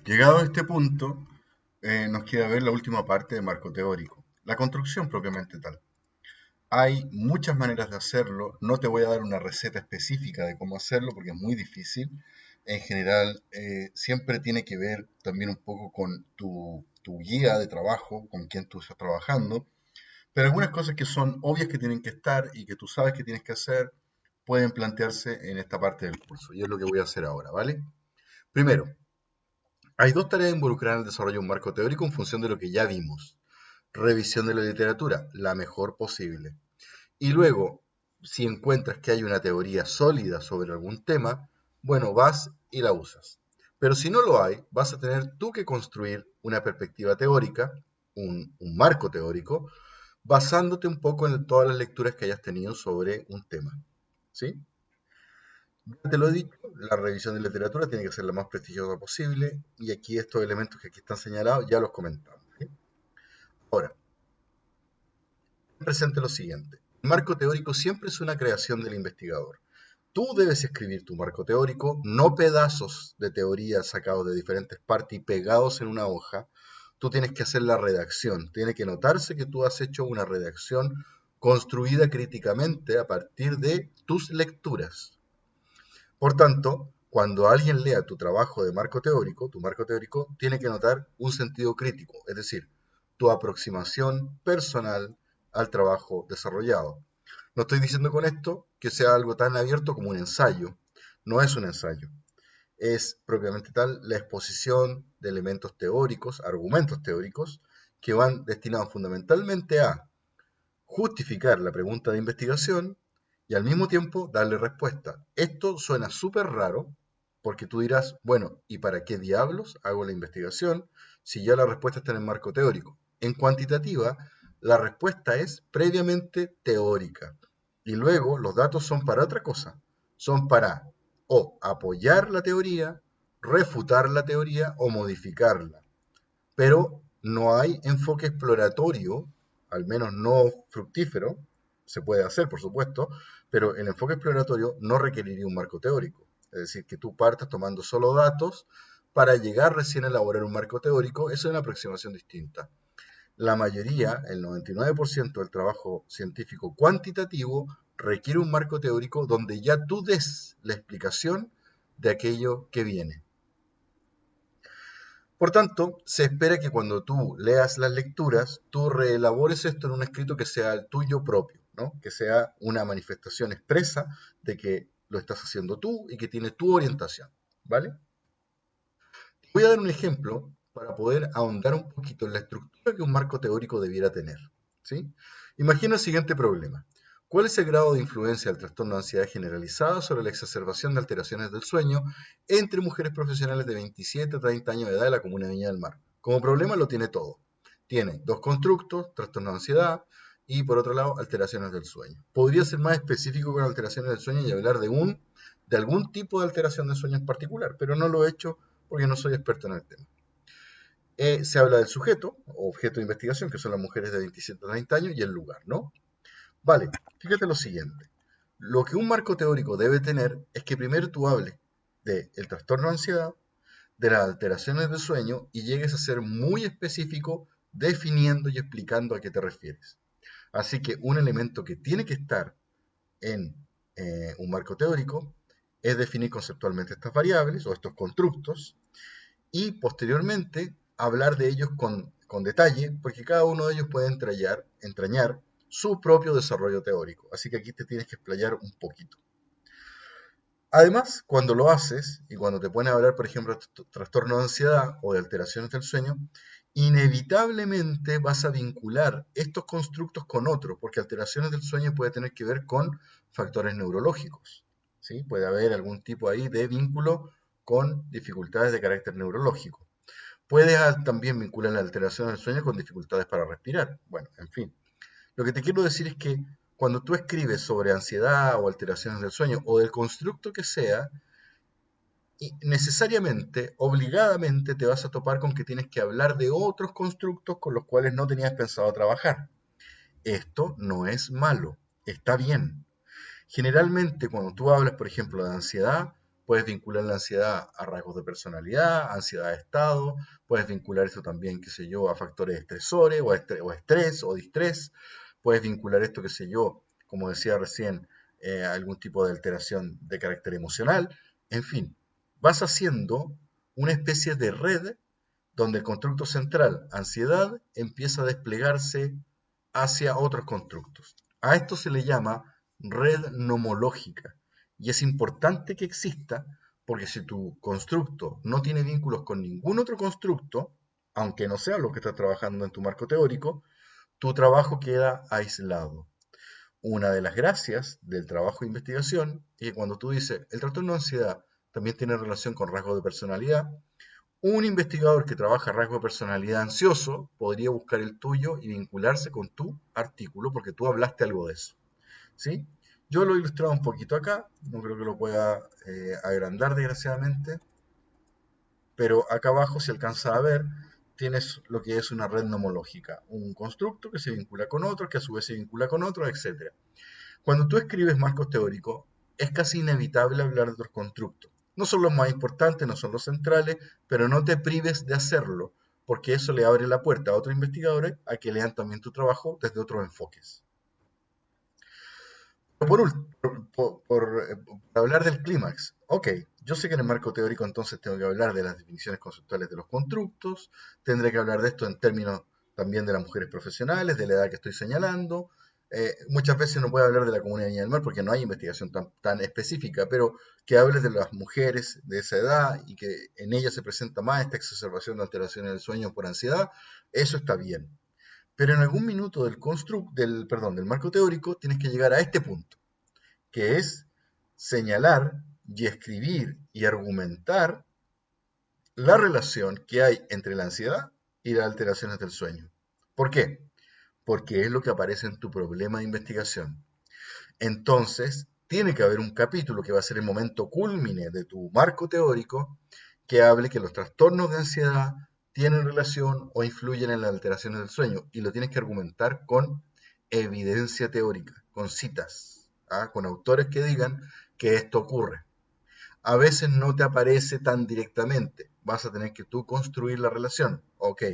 Llegado a este punto, nos queda ver la última parte de marco teórico, la construcción propiamente tal. Hay muchas maneras de hacerlo, no te voy a dar una receta específica de cómo hacerlo porque es muy difícil. En general, siempre tiene que ver también un poco con tu guía de trabajo, con quien tú estás trabajando, pero algunas cosas que son obvias que tienen que estar y que tú sabes que tienes que hacer, pueden plantearse en esta parte del curso, y es lo que voy a hacer ahora, ¿vale? Primero, hay dos tareas involucradas en el desarrollo de un marco teórico en función de lo que ya vimos. Revisión de la literatura, la mejor posible. Y luego, si encuentras que hay una teoría sólida sobre algún tema, bueno, vas y la usas. Pero si no lo hay, vas a tener tú que construir una perspectiva teórica, un marco teórico, basándote un poco en todas las lecturas que hayas tenido sobre un tema. ¿Sí? Ya te lo he dicho, la revisión de literatura tiene que ser la más prestigiosa posible y aquí estos elementos que aquí están señalados ya los comentamos. ¿Sí? Ahora, presente lo siguiente. El marco teórico siempre es una creación del investigador. Tú debes escribir tu marco teórico, no pedazos de teoría sacados de diferentes partes y pegados en una hoja. Tú tienes que hacer la redacción. Tiene que notarse que tú has hecho una redacción construida críticamente a partir de tus lecturas. Por tanto, cuando alguien lea tu trabajo de marco teórico, tu marco teórico tiene que notar un sentido crítico, es decir, tu aproximación personal al trabajo desarrollado. No estoy diciendo con esto que sea algo tan abierto como un ensayo. No es un ensayo. Es propiamente tal la exposición de elementos teóricos, argumentos teóricos, que van destinados fundamentalmente a justificar la pregunta de investigación y al mismo tiempo darle respuesta. Esto suena súper raro porque tú dirás, bueno, ¿y para qué diablos hago la investigación si ya la respuesta está en el marco teórico? En cuantitativa, la respuesta es previamente teórica y luego los datos son para otra cosa. Son para o apoyar la teoría, refutar la teoría o modificarla, pero no hay enfoque exploratorio, al menos no fructífero, se puede hacer, por supuesto, pero el enfoque exploratorio no requeriría un marco teórico. Es decir, que tú partas tomando solo datos para llegar recién a elaborar un marco teórico, eso es una aproximación distinta. La mayoría, el 99% del trabajo científico cuantitativo, requiere un marco teórico donde ya tú des la explicación de aquello que viene. Por tanto, se espera que cuando tú leas las lecturas, tú reelabores esto en un escrito que sea el tuyo propio, ¿no? Que sea una manifestación expresa de que lo estás haciendo tú y que tiene tu orientación, ¿vale? Voy a dar un ejemplo para poder ahondar un poquito en la estructura que un marco teórico debiera tener, ¿sí? Imagina el siguiente problema. ¿Cuál es el grado de influencia del trastorno de ansiedad generalizada sobre la exacerbación de alteraciones del sueño entre mujeres profesionales de 27 a 30 años de edad de la comuna de Viña del Mar? Como problema lo tiene todo. Tiene dos constructos, trastorno de ansiedad y por otro lado alteraciones del sueño. Podría ser más específico con alteraciones del sueño y hablar de algún tipo de alteración del sueño en particular, pero no lo he hecho porque no soy experto en el tema. Se habla del sujeto, o objeto de investigación, que son las mujeres de 27 a 30 años, y el lugar, ¿no? Vale, fíjate lo siguiente. Lo que un marco teórico debe tener es que primero tú hables del trastorno de ansiedad, de las alteraciones de sueño, y llegues a ser muy específico definiendo y explicando a qué te refieres. Así que un elemento que tiene que estar en un marco teórico es definir conceptualmente estas variables o estos constructos, y posteriormente hablar de ellos con detalle, porque cada uno de ellos puede entrañar su propio desarrollo teórico. Así que aquí te tienes que explayar un poquito. Además, cuando lo haces y cuando te pones a hablar, por ejemplo, de trastorno de ansiedad o de alteraciones del sueño, inevitablemente vas a vincular estos constructos con otros, porque alteraciones del sueño puede tener que ver con factores neurológicos. ¿Sí? Puede haber algún tipo ahí de vínculo con dificultades de carácter neurológico. Puedes también vincular la alteración del sueño con dificultades para respirar. Bueno, en fin. Lo que te quiero decir es que cuando tú escribes sobre ansiedad o alteraciones del sueño o del constructo que sea, necesariamente, obligadamente te vas a topar con que tienes que hablar de otros constructos con los cuales no tenías pensado trabajar. Esto no es malo, está bien. Generalmente cuando tú hablas, por ejemplo, de ansiedad, puedes vincular la ansiedad a rasgos de personalidad, ansiedad de estado, puedes vincular esto también, qué sé yo, a factores estresores o estrés o distrés, puedes vincular esto, qué sé yo, como decía recién, a algún tipo de alteración de carácter emocional, en fin, vas haciendo una especie de red donde el constructo central, ansiedad, empieza a desplegarse hacia otros constructos. A esto se le llama red nomológica y es importante que exista porque si tu constructo no tiene vínculos con ningún otro constructo, aunque no sea lo que estás trabajando en tu marco teórico, tu trabajo queda aislado. Una de las gracias del trabajo de investigación es que cuando tú dices el trastorno de ansiedad también tiene relación con rasgos de personalidad, un investigador que trabaja rasgo de personalidad ansioso podría buscar el tuyo y vincularse con tu artículo porque tú hablaste algo de eso. ¿Sí? Yo lo he ilustrado un poquito acá, no creo que lo pueda agrandar desgraciadamente, pero acá abajo si alcanza a ver, tienes lo que es una red nomológica, un constructo que se vincula con otro, que a su vez se vincula con otro, etc. Cuando tú escribes marcos teóricos, es casi inevitable hablar de otros constructos. No son los más importantes, no son los centrales, pero no te prives de hacerlo, porque eso le abre la puerta a otros investigadores a que lean también tu trabajo desde otros enfoques. Por hablar del clímax, ok, yo sé que en el marco teórico entonces tengo que hablar de las definiciones conceptuales de los constructos, tendré que hablar de esto en términos también de las mujeres profesionales, de la edad que estoy señalando. Muchas veces no puedo hablar de la comunidad de Viña del Mar porque no hay investigación tan específica, pero que hables de las mujeres de esa edad y que en ellas se presenta más esta exacerbación de alteraciones del sueño por ansiedad, eso está bien. Pero en algún minuto del marco teórico tienes que llegar a este punto, que es señalar y escribir y argumentar la relación que hay entre la ansiedad y las alteraciones del sueño. ¿Por qué? Porque es lo que aparece en tu problema de investigación. Entonces, tiene que haber un capítulo que va a ser el momento cúlmine de tu marco teórico que hable que los trastornos de ansiedad tienen relación o influyen en las alteraciones del sueño y lo tienes que argumentar con evidencia teórica, con citas, con autores que digan que esto ocurre. A veces no te aparece tan directamente, vas a tener que tú construir la relación, ok,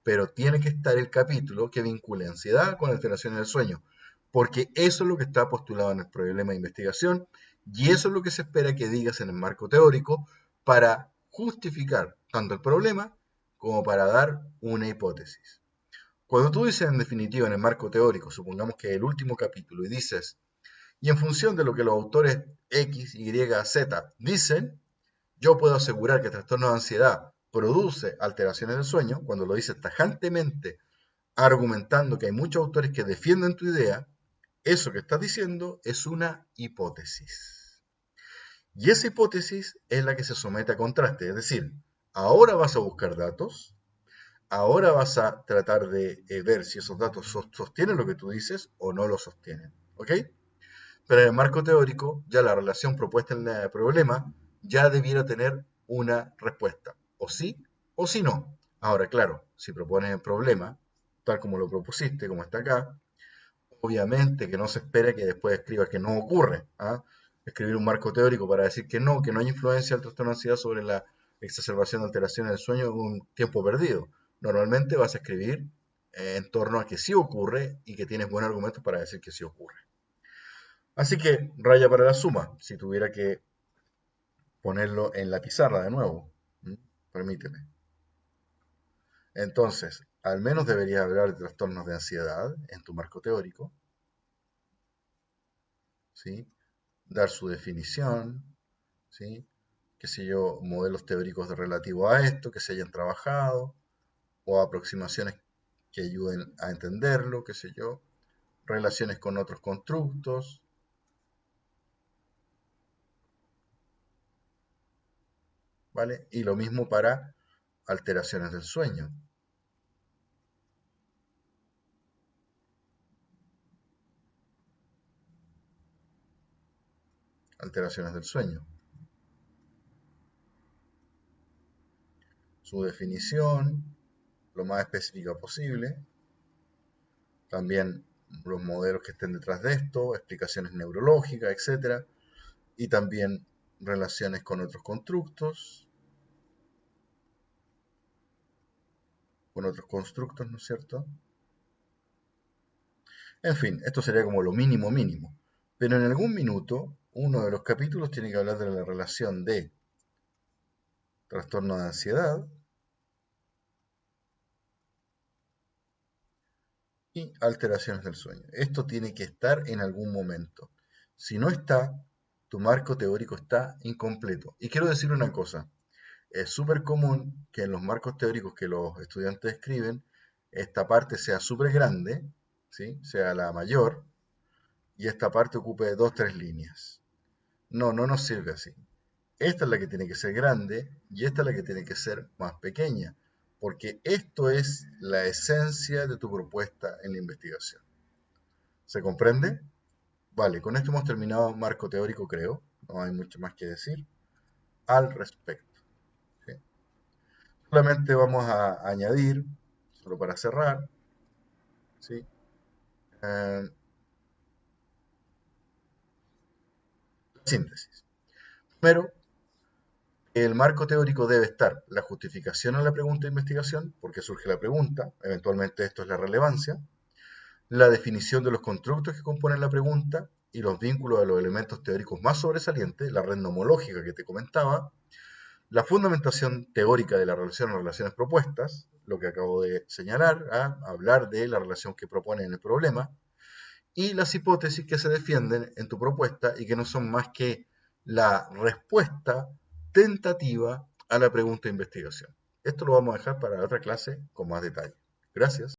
pero tiene que estar el capítulo que vincule ansiedad con alteraciones del sueño, porque eso es lo que está postulado en el problema de investigación y eso es lo que se espera que digas en el marco teórico para justificar tanto el problema como para dar una hipótesis. Cuando tú dices en definitiva en el marco teórico, supongamos que el último capítulo y dices, y en función de lo que los autores X, Y, Z dicen, yo puedo asegurar que el trastorno de ansiedad produce alteraciones del sueño, cuando lo dices tajantemente, argumentando que hay muchos autores que defienden tu idea, eso que estás diciendo es una hipótesis. Y esa hipótesis es la que se somete a contraste, es decir, ahora vas a buscar datos, ahora vas a tratar de ver si esos datos sostienen lo que tú dices o no lo sostienen. ¿Ok? Pero en el marco teórico, ya la relación propuesta en el problema ya debiera tener una respuesta, o sí o sí no. Ahora, claro, si propones el problema, tal como lo propusiste, como está acá, obviamente que no se espera que después escribas que no ocurre. Escribir un marco teórico para decir que no hay influencia del trastorno de ansiedad sobre la exacerbación de alteraciones del sueño en un tiempo perdido. Normalmente vas a escribir en torno a que sí ocurre y que tienes buenos argumentos para decir que sí ocurre. Así que raya para la suma, si tuviera que ponerlo en la pizarra de nuevo. Permíteme. Entonces, al menos deberías hablar de trastornos de ansiedad en tu marco teórico, ¿sí? Dar su definición, ¿sí? Qué sé yo, modelos teóricos relativos a esto, que se hayan trabajado, o aproximaciones que ayuden a entenderlo, qué sé yo, relaciones con otros constructos, ¿vale? Y lo mismo para alteraciones del sueño. Alteraciones del sueño. Su definición, lo más específica posible, también los modelos que estén detrás de esto, explicaciones neurológicas, etc. Y también relaciones con otros constructos, ¿no es cierto? En fin, esto sería como lo mínimo mínimo. Pero en algún minuto, uno de los capítulos tiene que hablar de la relación de trastorno de ansiedad y alteraciones del sueño. Esto tiene que estar en algún momento. Si no está, tu marco teórico está incompleto. Y quiero decir una cosa, es súper común que en los marcos teóricos que los estudiantes escriben, esta parte sea súper grande, ¿sí? Sea la mayor, y esta parte ocupe dos, tres líneas. No, no nos sirve así. Esta es la que tiene que ser grande y esta es la que tiene que ser más pequeña, porque esto es la esencia de tu propuesta en la investigación. ¿Se comprende? Vale, con esto hemos terminado marco teórico, creo. No hay mucho más que decir al respecto. ¿Sí? Solamente vamos a añadir, solo para cerrar, ¿sí? Eh, Síntesis. Primero, el marco teórico debe estar la justificación a la pregunta de investigación, porque surge la pregunta, eventualmente esto es la relevancia, la definición de los constructos que componen la pregunta y los vínculos de los elementos teóricos más sobresalientes, la red nomológica que te comentaba, la fundamentación teórica de la relación o relaciones propuestas, lo que acabo de señalar, hablar de la relación que propone en el problema, y las hipótesis que se defienden en tu propuesta y que no son más que la respuesta tentativa a la pregunta de investigación. Esto lo vamos a dejar para otra clase con más detalle. Gracias.